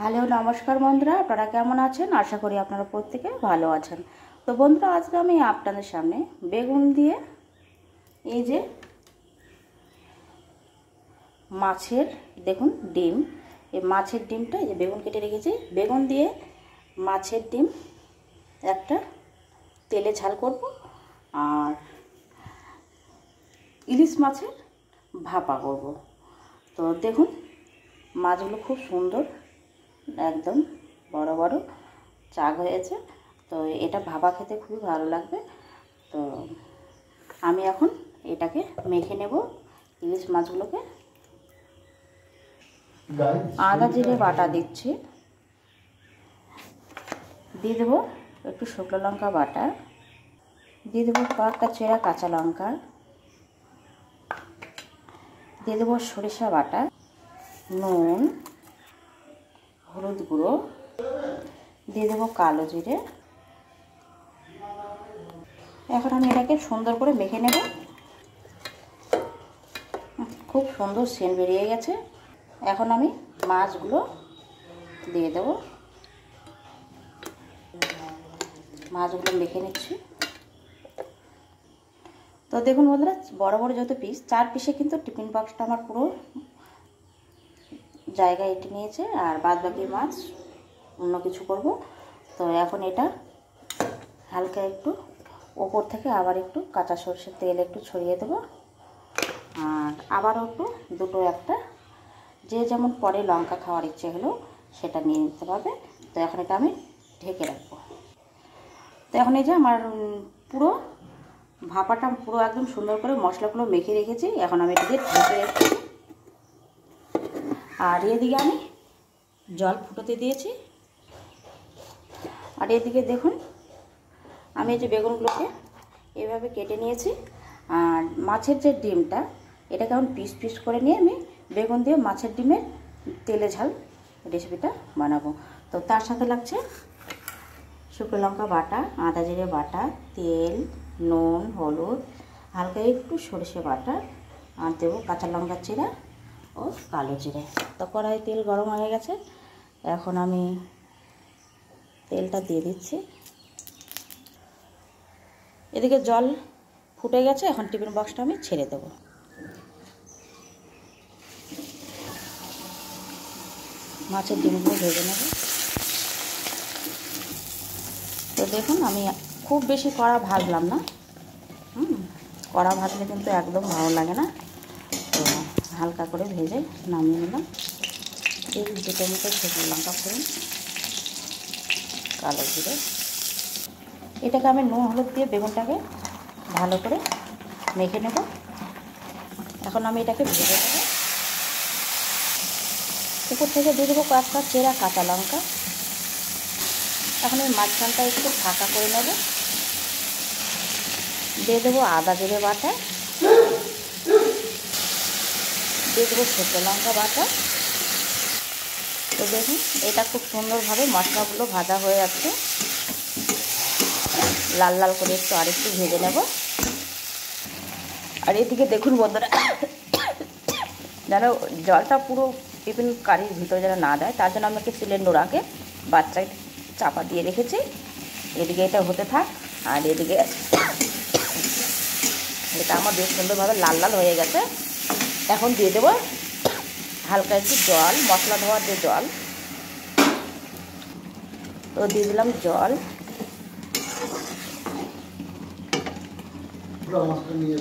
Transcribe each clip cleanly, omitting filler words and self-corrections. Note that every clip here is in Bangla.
হ্যালো নমস্কার বন্ধুরা, আপনারা কেমন আছেন? আশা করি আপনারা প্রত্যেকে ভালো আছেন। তো বন্ধুরা, আজকে আমি আপনাদের সামনে বেগুন দিয়ে এই যে মাছের দেখুন ডিম, এই মাছের ডিমটা এই যে বেগুন কেটে রেখেছি, বেগুন দিয়ে মাছের ডিম একটা তেলে ঝাল করব আর ইলিশ মাছের ভাপা করব। তো দেখুন মাছগুলো খুব সুন্দর, একদম বড় বড় চাক হয়েছে। তো এটা ভাপা খেতে খুবই ভালো লাগবে। তো আমি এখন এটাকে মেখে নেব ইলিশ মাছগুলোকে। আদা জিরে বাটা দিচ্ছি, দিয়ে দেবো একটু শুকনো লঙ্কা বাটা, দিয়ে দেবো কয়েকটা চেরা কাঁচা লঙ্কা, দিয়ে দেবো সরিষা বাটা, নুন, হলুদ গুঁড়ো, দিয়ে দেবো কালো জিরে। এখন আমি এটাকে সুন্দর করে মেখে নেব। খুব সুন্দর সেন্ট বেরিয়ে গেছে। এখন আমি মাছগুলো দিয়ে দেব, মাছগুলো মেখে নিচ্ছি। তো দেখুন বন্ধুরা, বড় বড় যত পিস, 4 পিসে কিন্তু টিফিন বক্সটা আমার পুরো জায়গায় এঁটে নিয়েছে, আর বাদ বাকি মাছ অন্য কিছু করব। তো এখন এটা হালকা একটু ওপর থেকে আবার একটু কাঁচা সরষের তেল একটু ছড়িয়ে দেবো, আর আবারও একটু দুটো একটা যে যেমন পরে লঙ্কা খাওয়ার ইচ্ছে হলো সেটা নিয়ে নিতে পারবে। তো এখন এটা আমি ঢেকে রাখবো। তো এখন এই যে আমার পুরো ভাপাটা পুরো একদম সুন্দর করে মশলাগুলো মেখে রেখেছি। এখন আমি এটাকে ঢেকে রেখেছি, আর এদিকে আমি জল ফুটোতে দিয়েছি। আর এদিকে দেখুন আমি এই যে বেগুনগুলোকে এভাবে কেটে নিয়েছি, আর মাছের যে ডিমটা এটাকে আমি পিস পিস করে নিয়ে আমি বেগুন দিয়ে মাছের ডিমের তেলে ঝাল রেসিপিটা বানাবো। তো তার সাথে লাগছে শুকনো লঙ্কা বাটা, আদা জিরে বাটা, তেল, নুন, হলুদ, হালকা একটু সরষে বাটা, আর দেবো কাঁচা লঙ্কা চিরা ও কালো জিরে। তো কড়াই তেল গরম হয়ে গেছে, এখন আমি তেলটা দিয়ে দিচ্ছি। এদিকে জল ফুটে গেছে, এখন টিফিন বক্সটা আমি ছেড়ে দেবো। মাছের ডিমগুলো ভেজে নেব। তো দেখুন আমি খুব বেশি কড়া ভাজলাম না, কড়া ভাজলে কিন্তু একদম ভালো লাগে না। তো হালকা করে ভেজে নামিয়ে নিলাম। এই দুটো মতো শুকনো লঙ্কা ফোড়ন, কালো জিরে, এটাকে আমি নুন হলুদ দিয়ে বেগুনটাকে ভালো করে মেখে নেব। এখন আমি এটাকে ভেজে নেব। উপর থেকে দিয়ে দেবো কয়েকটা চেরা কাঁচা লঙ্কা। এখন এই মাঝখানটা একটু ফাঁকা করে নেব। দিয়ে দেবো আদা জিরে বাটা, দিয়ে দেবো শুকনো লঙ্কা বাটা। তো দেখুন এটা খুব সুন্দরভাবে মশলাগুলো ভাজা হয়ে যাচ্ছে। লাল লাল করে একটু আরেকটু ভেজে নেব। আর এদিকে দেখুন বন্ধুরা, যেন জলটা পুরো টিফিন কারির ভিতরে যেন না দেয়, তার জন্য আমাকে সিলিন্ডার আগে বাচ্চায় চাপা দিয়ে রেখেছি। এদিকে এটা হতে থাক, আর এদিকে এটা আমার বেশ সুন্দরভাবে লাল লাল হয়ে গেছে। এখন দিয়ে দেবো হালকা একটু জল, মশলা ধোয়ার যে জল, তো দিয়ে দিলাম জল।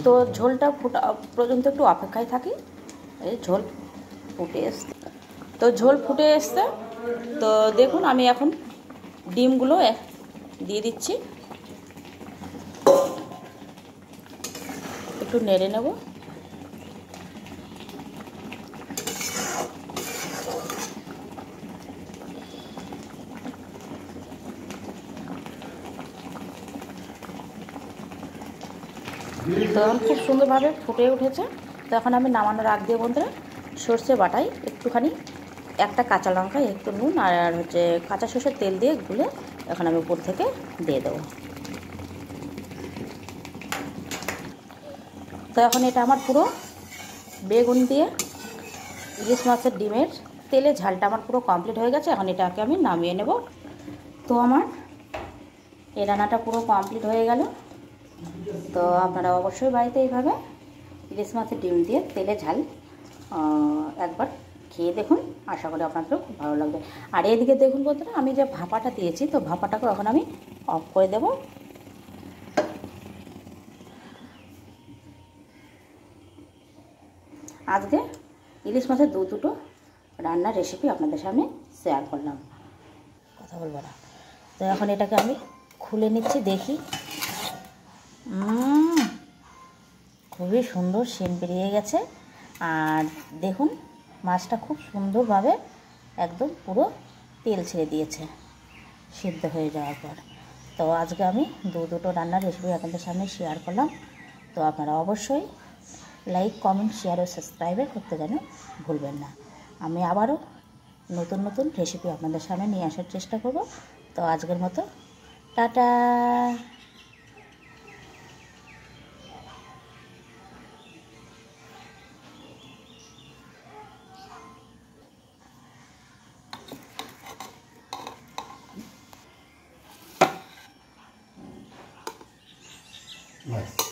তো ঝোলটা ফুটা পর্যন্ত একটু অপেক্ষায় থাকি। এই ঝোল ফুটে এসছে, তো ঝোল ফুটে এসছে। তো দেখুন আমি এখন ডিমগুলো দিয়ে দিচ্ছি, একটু নেড়ে নেব। তো খুব সুন্দরভাবে ফুটে উঠেছে। তো এখন আমি নামানোর আগ দিয়ে বন্ধুরা সর্ষে বাটাই একটুখানি, একটা কাঁচা লঙ্কা, একটু নুন আর হচ্ছে কাঁচা সর্ষের তেল দিয়ে গুলে এখন আমি উপর থেকে দিয়ে দেবো। তো এখন এটা আমার পুরো বেগুন দিয়ে ইলিশ মাছের ডিমের তেলে ঝালটা আমার পুরো কমপ্লিট হয়ে গেছে। এখন এটাকে আমি নামিয়ে নেব। তো আমার এই রান্নাটা পুরো কমপ্লিট হয়ে গেল। তো আপনারা অবশ্যই বাড়িতে এইভাবে ইলিশ মাছের ডিম দিয়ে তেলে ঝাল একবার খেয়ে দেখুন। আশা করি আপনাদেরও খুব ভালো লাগবে। আর এদিকে দেখুন বন্ধুরা, আমি যে ভাপাটা দিয়েছি, তো ভাপাটাকে এখন আমি অফ করে দেব। আজকে ইলিশ মাছের দুটো রান্নার রেসিপি আপনাদের সামনে শেয়ার করলাম। কথা বলবো না। তো এখন এটাকে আমি খুলে নিচ্ছি, দেখি। খুবই সুন্দর সেন্ট বেরিয়ে গেছে। আর দেখুন মাছটা খুব সুন্দরভাবে একদম পুরো তেল ছেড়ে দিয়েছে সিদ্ধ হয়ে যাওয়ার পর। তো আজকে আমি দুটো রান্নার রেসিপি আপনাদের সামনে শেয়ার করলাম। তো আপনারা অবশ্যই লাইক, কমেন্ট, শেয়ার ও সাবস্ক্রাইব করতে যেন ভুলবেন না। আমি আবারও নতুন নতুন রেসিপি আপনাদের সামনে নিয়ে আসার চেষ্টা করব। তো আজকের মতো টাটা। Nice.